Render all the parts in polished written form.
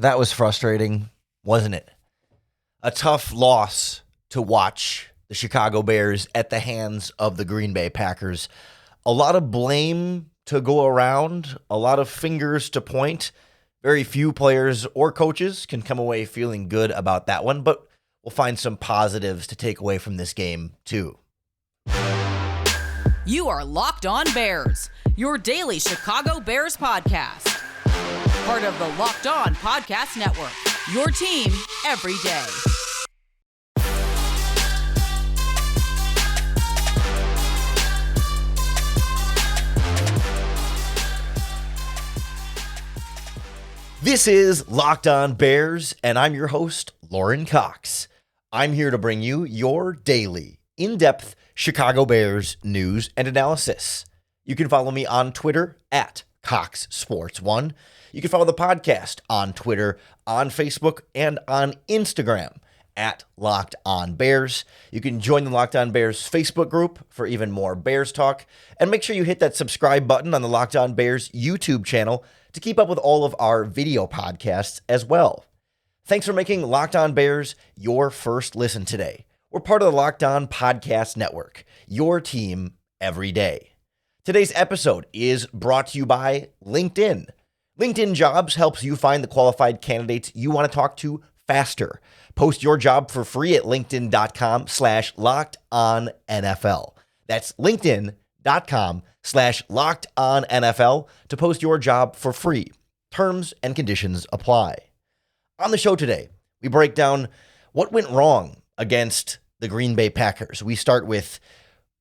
That was frustrating, wasn't it? A tough loss to watch the Chicago Bears at the hands of the Green Bay Packers. A lot of blame to go around, a lot of fingers to point. Very few players or coaches can come away feeling good about that one, but we'll find some positives to take away from this game, too. You are Locked On Bears, your daily Chicago Bears podcast. Part of the Locked On Podcast Network, your team every day. This is Locked On Bears, and I'm your host, Lauren Cox. I'm here to bring you your daily, in-depth Chicago Bears news and analysis. You can follow me on Twitter at CoxSports1. You can follow the podcast on Twitter, on Facebook, and on Instagram at Locked On Bears. You can join the Locked On Bears Facebook group for even more Bears talk. And make sure you hit that subscribe button on the Locked On Bears YouTube channel to keep up with all of our video podcasts as well. Thanks for making Locked On Bears your first listen today. We're part of the Locked On Podcast Network, your team every day. Today's episode is brought to you by LinkedIn. LinkedIn Jobs helps you find the qualified candidates you want to talk to faster. Post your job for free at linkedin.com/lockedonnfl. That's linkedin.com/lockedonnfl to post your job for free. Terms and conditions apply. On the show today, we break down what went wrong against the Green Bay Packers. We start with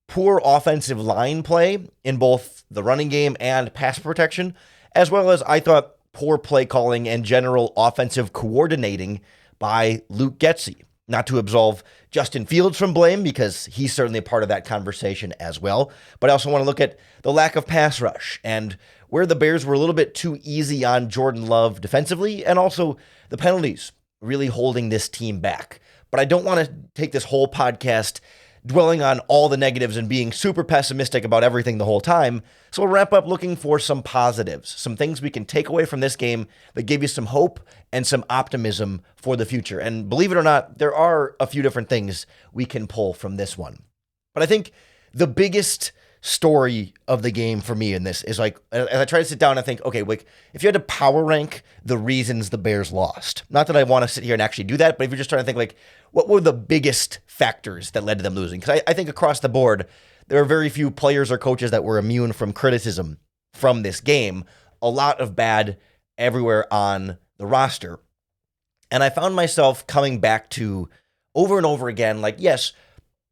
poor offensive line play in both the running game and pass protection, as well as, I thought, poor play calling and general offensive coordinating by Luke Getsy. Not to absolve Justin Fields from blame, because he's certainly a part of that conversation as well. But I also want to look at the lack of pass rush and where the Bears were a little bit too easy on Jordan Love defensively, and also the penalties really holding this team back. But I don't want to take this whole podcast dwelling on all the negatives and being super pessimistic about everything the whole time. So we'll wrap up looking for some positives, some things we can take away from this game that give you some hope and some optimism for the future. And believe it or not, there are a few different things we can pull from this one. But I think the biggest story of the game for me in this is, like, as I try to sit down and think, okay, like, if you had to power rank the reasons the Bears lost, not that I want to sit here and actually do that, but if you're just trying to think, like, what were the biggest factors that led to them losing? Because I think across the board, there are very few players or coaches that were immune from criticism from this game. A lot of bad everywhere on the roster. And I found myself coming back to over and over again, like, yes,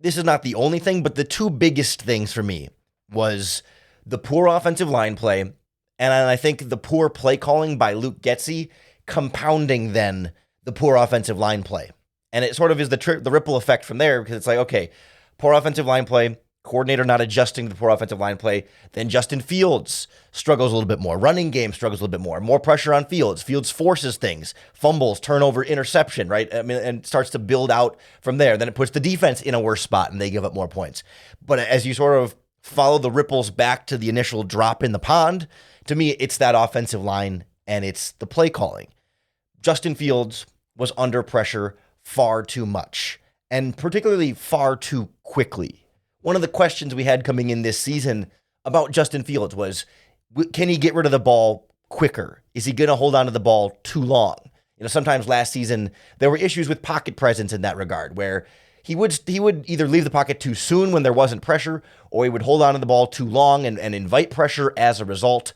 this is not the only thing, but the two biggest things for me was the poor offensive line play, and I think the poor play calling by Luke Getsy compounding then the poor offensive line play. And it sort of is the ripple effect from there, because it's like, okay, poor offensive line play, coordinator not adjusting to the poor offensive line play, then Justin Fields struggles a little bit more, running game struggles a little bit more pressure on Fields. Fields forces things, fumbles, turnover, interception, right? I mean, and starts to build out from there. Then it puts the defense in a worse spot and they give up more points. But as you sort of follow the ripples back to the initial drop in the pond, to me, it's that offensive line and it's the play calling. Justin Fields was under pressure far too much, and particularly far too quickly. One of the questions we had coming in this season about Justin Fields was, can he get rid of the ball quicker? Is he going to hold on to the ball too long? You know, sometimes last season, there were issues with pocket presence in that regard, where he would either leave the pocket too soon when there wasn't pressure, or he would hold on to the ball too long and invite pressure as a result.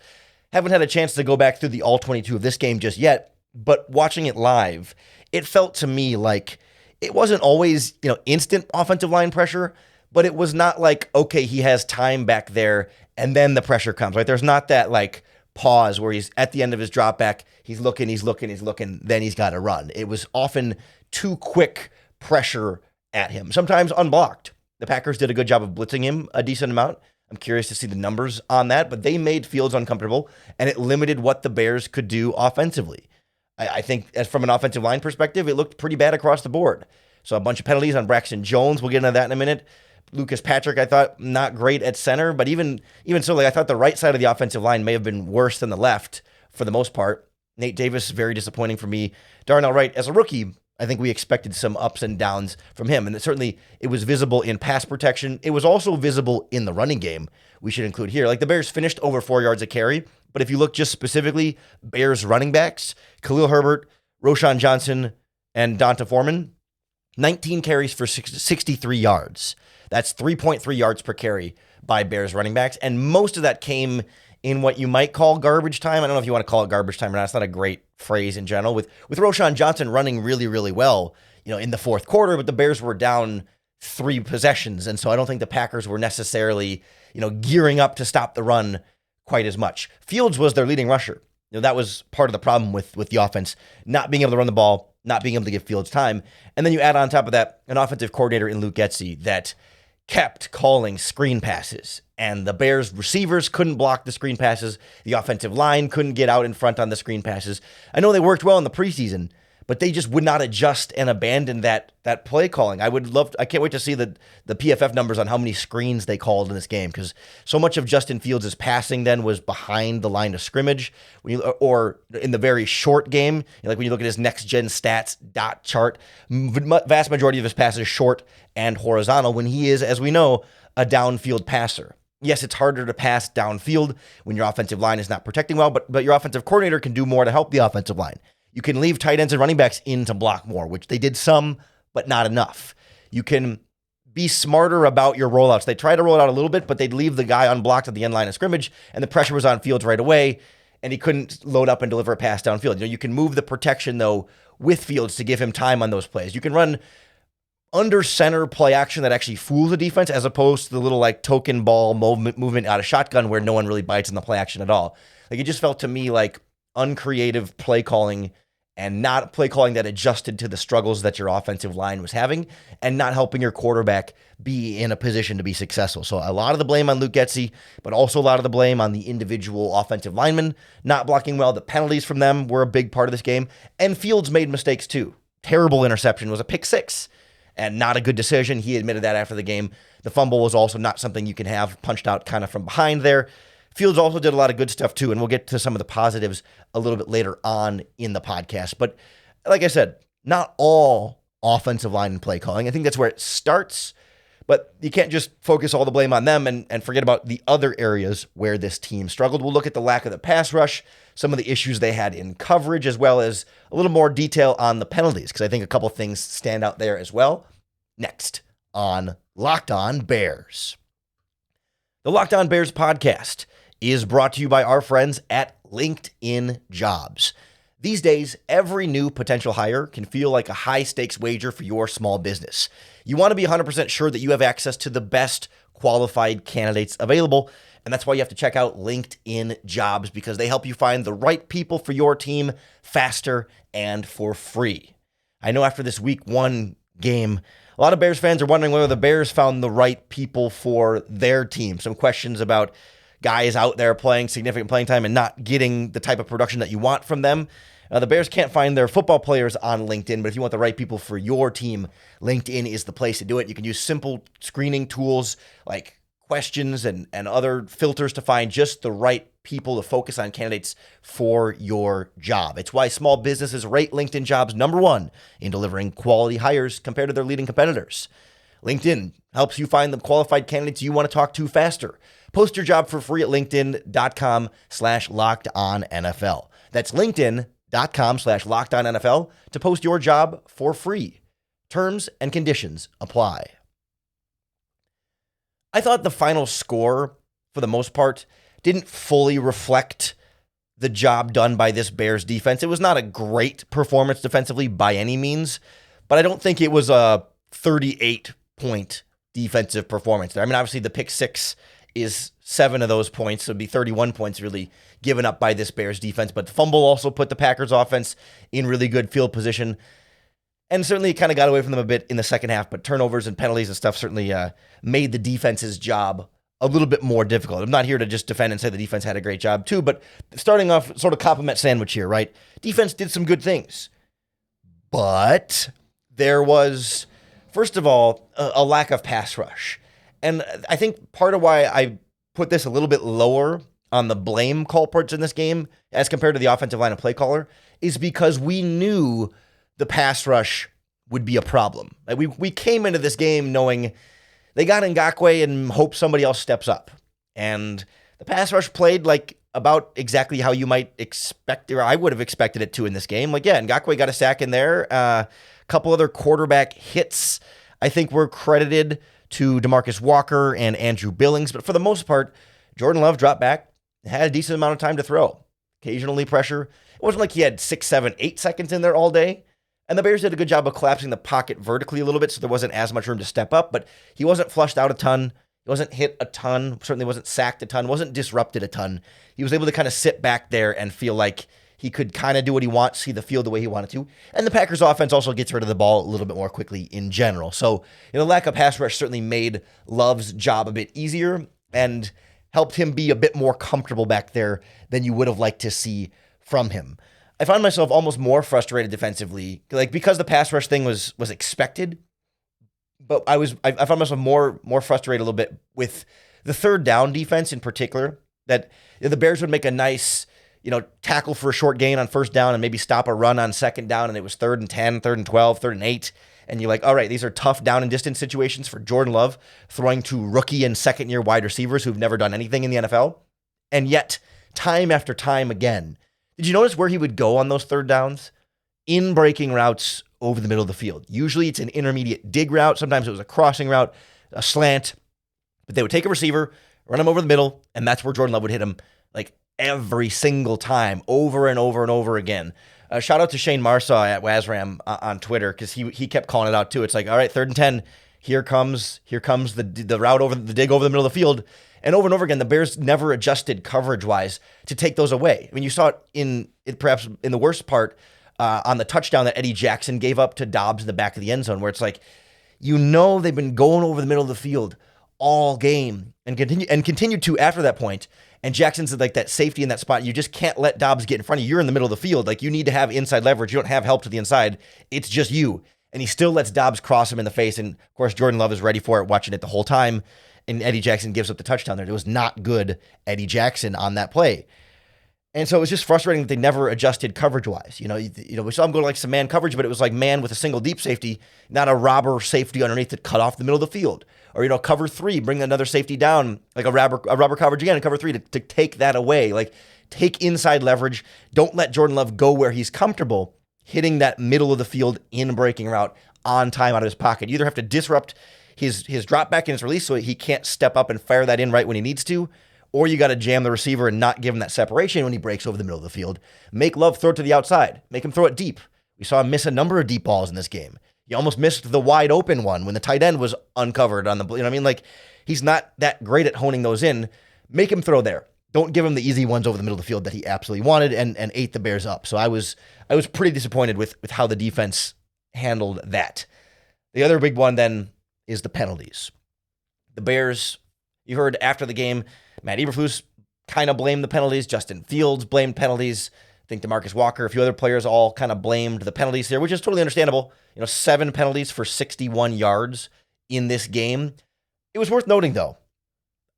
Haven't had a chance to go back through the all 22 of this game just yet, but watching it live, it felt to me like it wasn't always, instant offensive line pressure, but it was not like, okay, he has time back there and then the pressure comes, right? There's not that like pause where he's at the end of his drop back, he's looking, then he's got to run. It was often too quick pressure at him, sometimes unblocked. The Packers did a good job of blitzing him a decent amount. I'm curious to see the numbers on that, but they made Fields uncomfortable, and it limited what the Bears could do offensively. I think as from an offensive line perspective, it looked pretty bad across the board. So a bunch of penalties on Braxton Jones. We'll get into that in a minute. Lucas Patrick, I thought, not great at center, but even so, I thought the right side of the offensive line may have been worse than the left for the most part. Nate Davis, very disappointing for me. Darnell Wright, as a rookie, I think we expected some ups and downs from him. And certainly it was visible in pass protection. It was also visible in the running game, we should include here. Like the Bears finished over 4 yards a carry. But if you look just specifically, Bears running backs, Khalil Herbert, Roschon Johnson, and Donta Foreman, 19 carries for 63 yards. That's 3.3 yards per carry by Bears running backs. And most of that came in what you might call garbage time. I don't know if you want to call it garbage time or not. It's not a great phrase in general. With Roschon Johnson running really, really well, in the fourth quarter, but the Bears were down 3 possessions. And so I don't think the Packers were necessarily, gearing up to stop the run quite as much. Fields was their leading rusher. That was part of the problem with the offense, not being able to run the ball, not being able to give Fields time. And then you add on top of that an offensive coordinator in Luke Getsy that kept calling screen passes, and the Bears receivers couldn't block the screen passes. The offensive line couldn't get out in front on the screen passes. I know they worked well in the preseason, but they just would not adjust and abandon that play calling. I can't wait to see the PFF numbers on how many screens they called in this game, because so much of Justin Fields' passing then was behind the line of scrimmage, or in the very short game. Like when you look at his next gen stats dot chart, vast majority of his passes short and horizontal, when he is, as we know, a downfield passer. Yes, it's harder to pass downfield when your offensive line is not protecting well, but your offensive coordinator can do more to help the offensive line. You can leave tight ends and running backs in to block more, which they did some, but not enough. You can be smarter about your rollouts. They tried to roll it out a little bit, but they'd leave the guy unblocked at the end line of scrimmage, and the pressure was on Fields right away, and he couldn't load up and deliver a pass downfield. You can move the protection, though, with Fields to give him time on those plays. You can run under center play action that actually fools the defense, as opposed to the little token ball movement out of shotgun where no one really bites in the play action at all. It just felt to me like uncreative play calling, and not play calling that adjusted to the struggles that your offensive line was having, and not helping your quarterback be in a position to be successful. So a lot of the blame on Luke Getsy, but also a lot of the blame on the individual offensive linemen not blocking well. The penalties from them were a big part of this game, and Fields made mistakes too. Terrible interception was a pick 6, and not a good decision. He admitted that after the game. The fumble was also not something you can have punched out kind of from behind there. Fields also did a lot of good stuff too, and we'll get to some of the positives a little bit later on in the podcast. But like I said, not all offensive line and play calling. I think that's where it starts, but you can't just focus all the blame on them and forget about the other areas where this team struggled. We'll look at the lack of the pass rush, some of the issues they had in coverage, as well as a little more detail on the penalties, because I think a couple things stand out there as well. Next on Locked On Bears. The Locked On Bears podcast is brought to you by our friends at LinkedIn Jobs. These days, every new potential hire can feel like a high-stakes wager for your small business. You want to be 100% sure that you have access to the best qualified candidates available, and that's why you have to check out LinkedIn Jobs, because they help you find the right people for your team faster and for free. I know after this week 1 game, a lot of Bears fans are wondering whether the Bears found the right people for their team. Some questions about guys out there playing significant playing time and not getting the type of production that you want from them. The Bears can't find their football players on LinkedIn, but if you want the right people for your team, LinkedIn is the place to do it. You can use simple screening tools like questions and other filters to find just the right people to focus on candidates for your job. It's why small businesses rate LinkedIn Jobs #1 in delivering quality hires compared to their leading competitors. LinkedIn helps you find the qualified candidates you want to talk to faster. Post your job for free at linkedin.com/lockedonnfl. That's linkedin.com/lockedonnfl to post your job for free. Terms and conditions apply. I thought the final score, for the most part, didn't fully reflect the job done by this Bears defense. It was not a great performance defensively by any means, but I don't think it was a 38-point defensive performance there. I mean, obviously the pick 6 is 7 of those points, so it'd be 31 points really given up by this Bears defense. But the fumble also put the Packers offense in really good field position, and certainly kind of got away from them a bit in the second half. But turnovers and penalties and stuff certainly made the defense's job a little bit more difficult. I'm not here to just defend and say the defense had a great job too, but starting off sort of compliment sandwich here, right? Defense did some good things, but there was, first of all, a lack of pass rush. And I think part of why I put this a little bit lower on the blame culprits in this game as compared to the offensive line and play caller is because we knew the pass rush would be a problem. Like we came into this game knowing they got Ngakoue and hope somebody else steps up. And the pass rush played like about exactly how you might expect, or I would have expected it to in this game. Like, yeah, Ngakoue got a sack in there. A couple other quarterback hits, I think, were credited to DeMarcus Walker and Andrew Billings. But for the most part, Jordan Love dropped back, had a decent amount of time to throw. Occasionally pressure. It wasn't like he had 6, 7, 8 seconds in there all day. And the Bears did a good job of collapsing the pocket vertically a little bit, so there wasn't as much room to step up. But he wasn't flushed out a ton. He wasn't hit a ton. Certainly wasn't sacked a ton. Wasn't disrupted a ton. He was able to kind of sit back there and feel like he could kind of do what he wants, see the field the way he wanted to. And the Packers offense also gets rid of the ball a little bit more quickly in general. So, the lack of pass rush certainly made Love's job a bit easier and helped him be a bit more comfortable back there than you would have liked to see from him. I found myself almost more frustrated defensively, like because the pass rush thing was expected, but I found myself more frustrated a little bit with the third down defense in particular, that the Bears would make a nice, tackle for a short gain on first down and maybe stop a run on second down, and it was 3rd and 10, 3rd and 12, 3rd and 8, and you're like, all right, these are tough down and distance situations for Jordan Love, throwing to rookie and second-year wide receivers who've never done anything in the NFL, and yet, time after time again, did you notice where he would go on those third downs? In breaking routes over the middle of the field. Usually it's an intermediate dig route. Sometimes it was a crossing route, a slant. But they would take a receiver, run him over the middle, and that's where Jordan Love would hit him like every single time, over and over and over again. Shout out to Shane Marsaw at Wazram on Twitter, because he kept calling it out too. It's like, all right, 3rd and 10, here comes the route over the dig over the middle of the field. And over again, the Bears never adjusted coverage-wise to take those away. I mean, you saw it perhaps in the worst part on the touchdown that Eddie Jackson gave up to Dobbs in the back of the end zone, where it's like, they've been going over the middle of the field all game and continue to after that point. And Jackson's like that safety in that spot. You just can't let Dobbs get in front of you. You're in the middle of the field. Like, you need to have inside leverage. You don't have help to the inside. It's just you. And he still lets Dobbs cross him in the face. And, of course, Jordan Love is ready for it, watching it the whole time. And Eddie Jackson gives up the touchdown there. It was not good Eddie Jackson on that play. And so it was just frustrating that they never adjusted coverage-wise. We saw him go to like some man coverage, but it was like man with a single deep safety, not a robber safety underneath that cut off the middle of the field. Or, cover 3, bring another safety down, like a robber coverage again, and cover 3 to take that away. Like, take inside leverage. Don't let Jordan Love go where he's comfortable, hitting that middle of the field in breaking route on time out of his pocket. You either have to disrupt his drop back and his release so he can't step up and fire that in right when he needs to, or you got to jam the receiver and not give him that separation when he breaks over the middle of the field. Make Love throw it to the outside. Make him throw it deep. We saw him miss a number of deep balls in this game. He almost missed the wide open one when the tight end was uncovered on the, he's not that great at honing those in. Make him throw there. Don't give him the easy ones over the middle of the field that he absolutely wanted and ate the Bears up. So I was pretty disappointed with how the defense handled that. The other big one then is the penalties. The Bears, you heard after the game, Matt Eberflus kind of blamed the penalties. Justin Fields blamed penalties. I think DeMarcus Walker, a few other players all kind of blamed the penalties here, which is totally understandable. 7 penalties for 61 yards in this game. It was worth noting, though,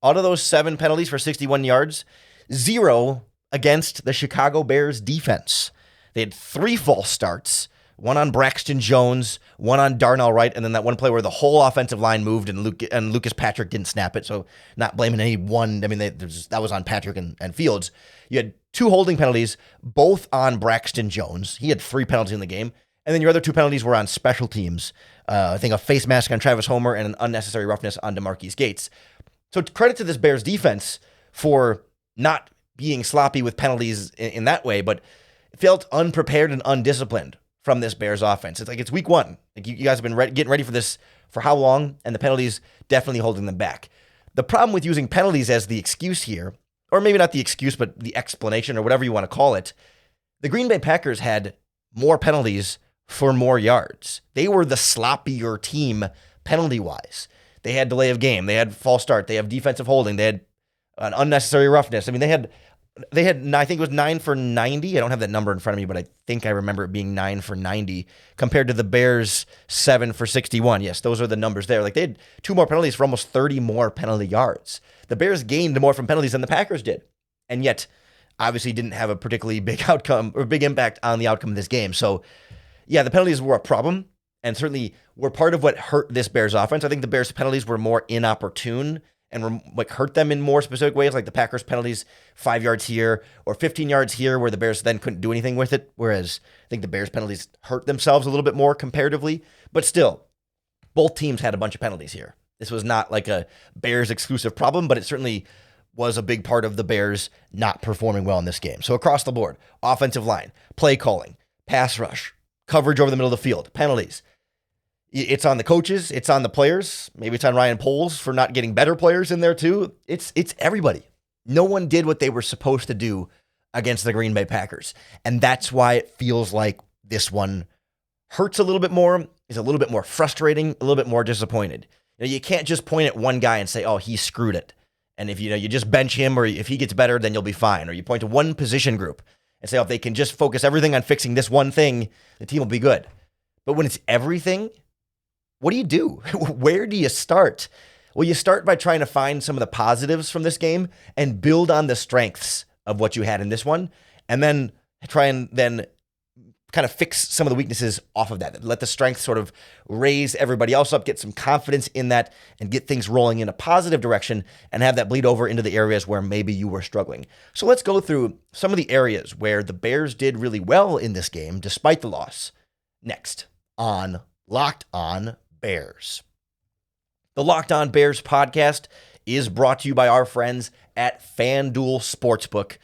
out of those 7 penalties for 61 yards, 0 against the Chicago Bears defense. They had 3 false starts, one on Braxton Jones, one on Darnell Wright, and then that one play where the whole offensive line moved and Lucas Patrick didn't snap it, so not blaming any one. That was on Patrick and Fields. You had 2 holding penalties, both on Braxton Jones. He had 3 penalties in the game. And then your other 2 penalties were on special teams. I think a face mask on Travis Homer and an unnecessary roughness on DeMarquise Gates. So credit to this Bears defense for not being sloppy with penalties in that way, but it felt unprepared and undisciplined from this Bears offense. It's like it's week 1. Like you guys have been getting ready for this for how long? And the penalties definitely holding them back. The problem with using penalties as the excuse here, or maybe not the excuse, but the explanation or whatever you want to call it, the Green Bay Packers had more penalties for more yards. They were the sloppier team penalty-wise. They had delay of game. They had false start. They have defensive holding. They had an unnecessary roughness. They had, I think it was 9 for 90. I don't have that number in front of me, but I think I remember it being 9 for 90 compared to the Bears 7 for 61. Yes, those are the numbers there. Like, they had 2 more penalties for almost 30 more penalty yards. The Bears gained more from penalties than the Packers did. and yet obviously didn't have a particularly big outcome or big impact on the outcome of this game. So yeah, the penalties were a problem and certainly were part of what hurt this Bears offense. I think the Bears penalties were more inopportune and were, like, hurt them in more specific ways, like the Packers penalties, 5 yards here or 15 yards here, where the Bears then couldn't do anything with it. Whereas I think the Bears penalties hurt themselves a little bit more comparatively, but still, both teams had a bunch of penalties here. This was not like a Bears exclusive problem, but it certainly was a big part of the Bears not performing well in this game. So across the board, offensive line, play calling, pass rush, coverage over the middle of the field, penalties. It's on the coaches. It's on the players. Maybe it's on Ryan Poles for not getting better players in there too. It's everybody. No one did what they were supposed to do against the Green Bay Packers. And that's why it feels like this one hurts a little bit more, is a little bit more frustrating, a little bit more disappointed. You can't just point at one guy and say, oh, he screwed it. And if you just bench him, or if he gets better, then you'll be fine. Or you point to one position group and say, oh, if they can just focus everything on fixing this one thing, the team will be good. But when it's everything, what do you do? Where do you start? Well, you start by trying to find some of the positives from this game and build on the strengths of what you had in this one, and then try and then kind of fix some of the weaknesses off of that. Let the strengths sort of raise everybody else up, get some confidence in that, and get things rolling in a positive direction and have that bleed over into the areas where maybe you were struggling. So let's go through some of the areas where the Bears did really well in this game despite the loss next on Locked On Bears. The Locked On Bears podcast is brought to you by our friends at FanDuel Sportsbook.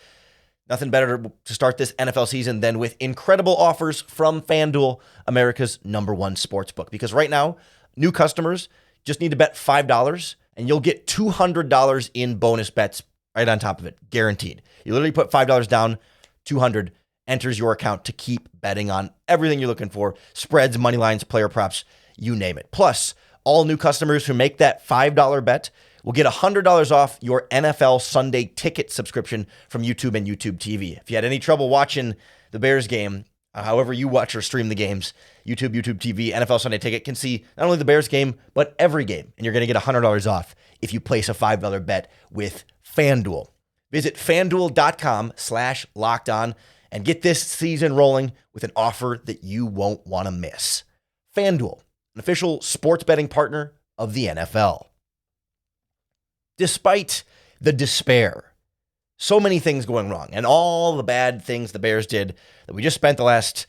Nothing better to start this NFL season than with incredible offers from FanDuel, America's #1 sportsbook. Because right now, new customers just need to bet $5 and you'll get $200 in bonus bets right on top of it, guaranteed. You literally put $5 down, $200 enters your account to keep betting on everything you're looking for: spreads, money lines, player props, you name it. Plus, all new customers who make that $5 bet will get $100 off your NFL Sunday Ticket subscription from YouTube and YouTube TV. If you had any trouble watching the Bears game, however you watch or stream the games, YouTube TV, NFL Sunday Ticket can see not only the Bears game, but every game. And you're going to get $100 off if you place a $5 bet with FanDuel. Visit FanDuel.com/lockedon and get this season rolling with an offer that you won't want to miss. FanDuel, an official sports betting partner of the NFL. Despite the despair, so many things going wrong, and all the bad things the Bears did that we just spent the last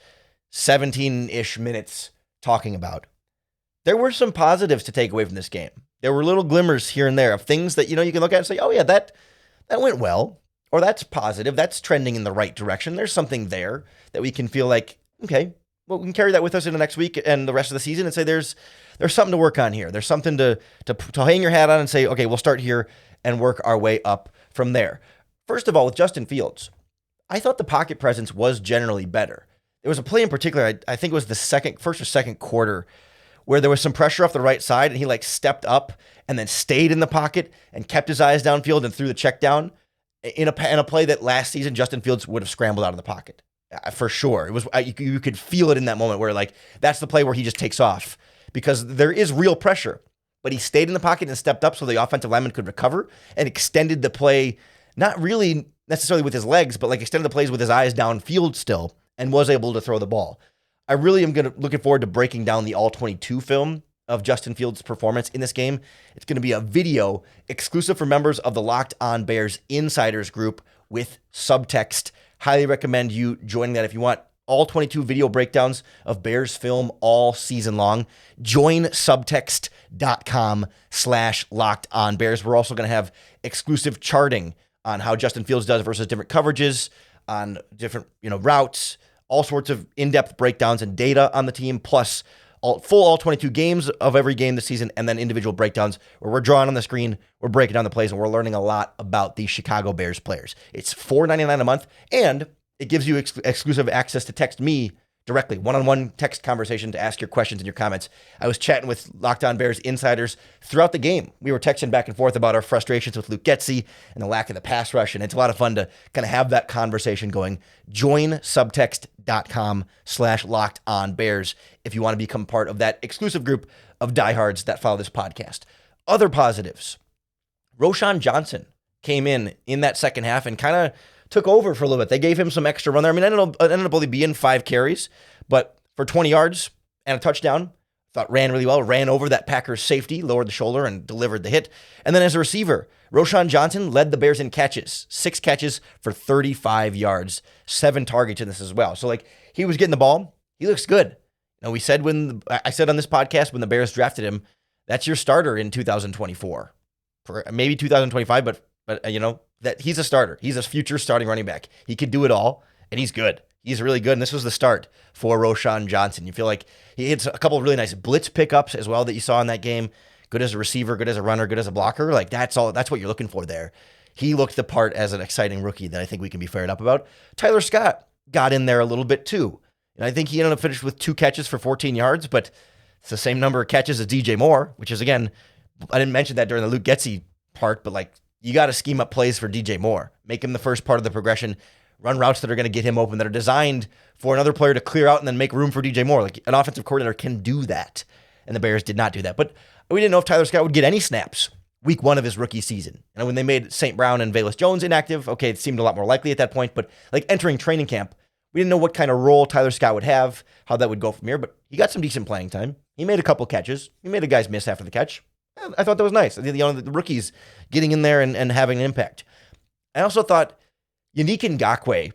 17-ish minutes talking about, there were some positives to take away from this game. There were little glimmers here and there of things that, you can look at and say, oh yeah, that went well, or that's positive, that's trending in the right direction. There's something there that we can feel like, okay, well, we can carry that with us in the next week and the rest of the season and say there's something to work on here. There's something to hang your hat on and say, okay, we'll start here and work our way up from there. First of all, with Justin Fields, I thought the pocket presence was generally better. There was a play in particular, I think it was the first or second quarter, where there was some pressure off the right side and he stepped up and then stayed in the pocket and kept his eyes downfield and threw the check down in a play that last season Justin Fields would have scrambled out of the pocket. For sure. It was, you could feel it in that moment where that's the play where he just takes off because there is real pressure, but he stayed in the pocket and stepped up so the offensive lineman could recover and extended the play, not really necessarily with his legs, but extended the plays with his eyes downfield still and was able to throw the ball. I really am looking forward to breaking down the all-22 film of Justin Fields' performance in this game. It's going to be a video exclusive for members of the Locked On Bears Insiders group with subtext. Highly recommend you joining that if you want all 22 video breakdowns of Bears film all season long. Join subtext.com/lockedonbears. We're also going to have exclusive charting on how Justin Fields does versus different coverages, on different routes, all sorts of in-depth breakdowns and data on the team, plus all 22 games of every game this season, and then individual breakdowns where we're drawing on the screen, we're breaking down the plays, and we're learning a lot about the Chicago Bears players. It's $4.99 a month, and it gives you exclusive access to text me directly, one-on-one text conversation to ask your questions and your comments. I was chatting with Locked On Bears insiders throughout the game. We were texting back and forth about our frustrations with Luke Getsy and the lack of the pass rush, and it's a lot of fun to kind of have that conversation going. Join subtext.com/lockedonbears if you want to become part of that exclusive group of diehards that follow this podcast. Other positives: Roschon Johnson came in that second half and kind of took over for a little bit. They gave him some extra run there. I mean, it ended up only being 5 carries, but for 20 yards and a touchdown, thought ran really well, ran over that Packers safety, lowered the shoulder, and delivered the hit. And then as a receiver, Roschon Johnson led the Bears in catches, 6 catches for 35 yards, 7 targets in this as well. So, like, he was getting the ball. He looks good. We said I said on this podcast when the Bears drafted him, that's your starter in 2024, maybe 2025, but that he's a starter. He's a future starting running back. He could do it all, and he's good. He's really good, and this was the start for Roschon Johnson. You feel like he hits a couple of really nice blitz pickups as well that you saw in that game. Good as a receiver, good as a runner, good as a blocker. Like, that's what you're looking for there. He looked the part as an exciting rookie that I think we can be fired up about. Tyler Scott got in there a little bit too. And I think he ended up finished with 2 catches for 14 yards, but it's the same number of catches as DJ Moore, which is, again, I didn't mention that during the Luke Getsy part, but like, you got to scheme up plays for DJ Moore. Make him the first part of the progression. Run routes that are going to get him open, that are designed for another player to clear out and then make room for DJ Moore. Like, an offensive coordinator can do that, and the Bears did not do that. But we didn't know if Tyler Scott would get any snaps week 1 of his rookie season. And when they made St. Brown and Velus Jones inactive, okay, it seemed a lot more likely at that point. But like, entering training camp, we didn't know what kind of role Tyler Scott would have, how that would go from here. But he got some decent playing time. He made a couple catches. He made a guy's miss after the catch. I thought that was nice. The rookies getting in there and having an impact. I also thought Yannick Ngakoue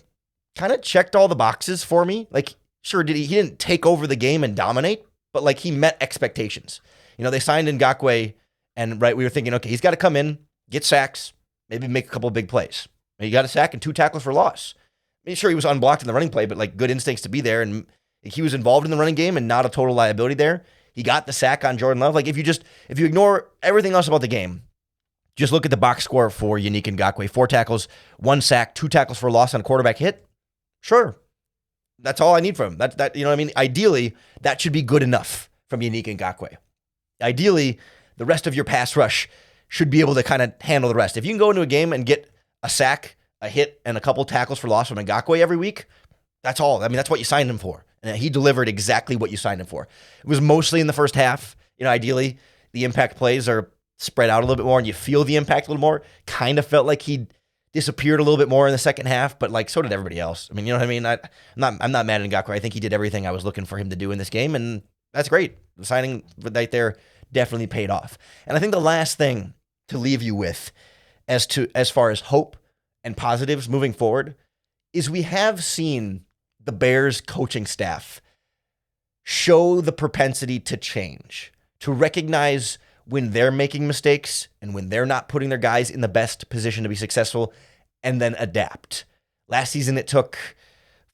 kind of checked all the boxes for me. Like, sure, he didn't take over the game and dominate, but like, he met expectations. They signed Ngakoue, and we were thinking, okay, he's got to come in, get sacks, maybe make a couple of big plays. He got a sack and 2 tackles for loss. I mean, sure, he was unblocked in the running play, but like, good instincts to be there, and he was involved in the running game and not a total liability there. He got the sack on Jordan Love. Like, if you ignore everything else about the game, just look at the box score for Yannick Ngakoue. 4 tackles, 1 sack, 2 tackles for loss on a quarterback hit. Sure. That's all I need from him. That you know what I mean? Ideally, that should be good enough from Yannick Ngakoue. Ideally, the rest of your pass rush should be able to kind of handle the rest. If you can go into a game and get a sack, a hit, and a couple tackles for loss from Ngakoue every week, that's all. I mean, that's what you signed him for. And he delivered exactly what you signed him for. It was mostly in the first half. Ideally, the impact plays are spread out a little bit more and you feel the impact a little more. Kind of felt like he disappeared a little bit more in the second half, but like, so did everybody else. I mean, you know what I mean? I'm not mad at Ngakoue. I think he did everything I was looking for him to do in this game, and that's great. The signing right there definitely paid off. And I think the last thing to leave you with as far as hope and positives moving forward is we have seen the Bears coaching staff show the propensity to change, to recognize when they're making mistakes and when they're not putting their guys in the best position to be successful, and then adapt. Last season, it took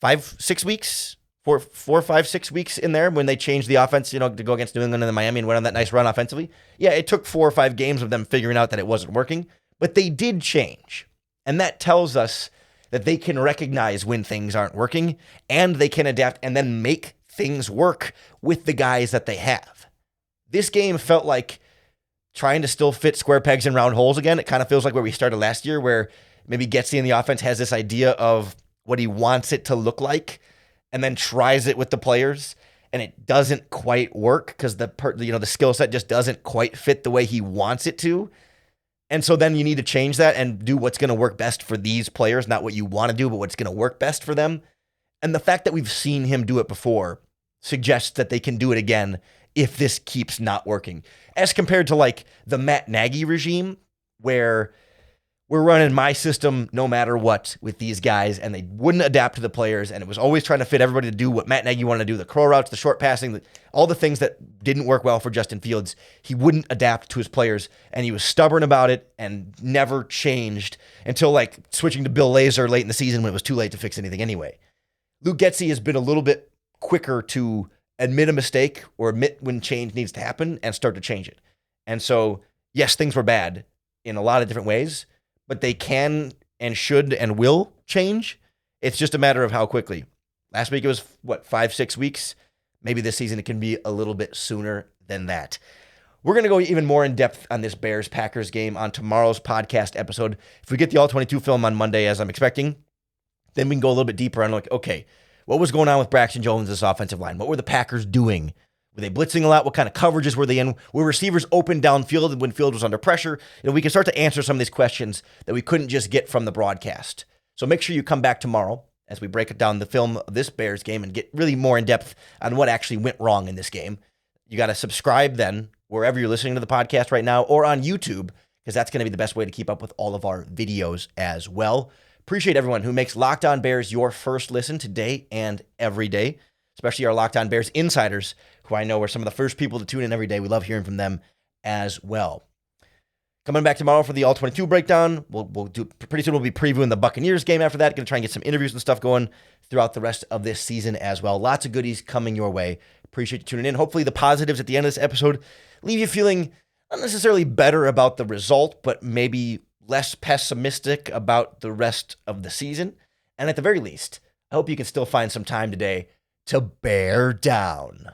5-6 weeks, 4, 5, 6 weeks in there when they changed the offense, to go against New England and then Miami and went on that nice run offensively. Yeah, it took 4 or 5 games of them figuring out that it wasn't working, but they did change. And that tells us that they can recognize when things aren't working, and they can adapt and then make things work with the guys that they have. This game felt like trying to still fit square pegs in round holes again. It kind of feels like where we started last year, where maybe Getsy in the offense has this idea of what he wants it to look like and then tries it with the players, and it doesn't quite work because the skill set just doesn't quite fit the way he wants it to. And so then you need to change that and do what's going to work best for these players, not what you want to do, but what's going to work best for them. And the fact that we've seen him do it before suggests that they can do it again if this keeps not working. As compared to like the Matt Nagy regime, where we're running my system no matter what with these guys, and they wouldn't adapt to the players, and it was always trying to fit everybody to do what Matt Nagy wanted to do, the curl routes, the short passing, all the things that didn't work well for Justin Fields. He wouldn't adapt to his players, and he was stubborn about it and never changed until like switching to Bill Lazor late in the season when it was too late to fix anything anyway. Luke Getsy has been a little bit quicker to admit a mistake or admit when change needs to happen and start to change it. And so, yes, things were bad in a lot of different ways, but they can and should and will change. It's just a matter of how quickly. Last week it was, 5-6 weeks? Maybe this season it can be a little bit sooner than that. We're going to go even more in depth on this Bears-Packers game on tomorrow's podcast episode. If we get the All-22 film on Monday, as I'm expecting, then we can go a little bit deeper on like, okay, what was going on with Braxton Jones' offensive line? What were the Packers doing Were they blitzing a lot? What kind of coverages were they in? Were receivers open downfield when field was under pressure? We can start to answer some of these questions that we couldn't just get from the broadcast. So make sure you come back tomorrow as we break down the film of this Bears game and get really more in depth on what actually went wrong in this game. You got to subscribe then wherever you're listening to the podcast right now or on YouTube, because that's going to be the best way to keep up with all of our videos as well. Appreciate everyone who makes Locked On Bears your first listen today and every day, especially our Locked On Bears insiders, who I know are some of the first people to tune in every day. We love hearing from them as well. Coming back tomorrow for the All-22 breakdown. We'll do pretty soon. We'll be previewing the Buccaneers game after that. Going to try and get some interviews and stuff going throughout the rest of this season as well. Lots of goodies coming your way. Appreciate you tuning in. Hopefully the positives at the end of this episode leave you feeling not necessarily better about the result, but maybe less pessimistic about the rest of the season. And at the very least, I hope you can still find some time today to bear down.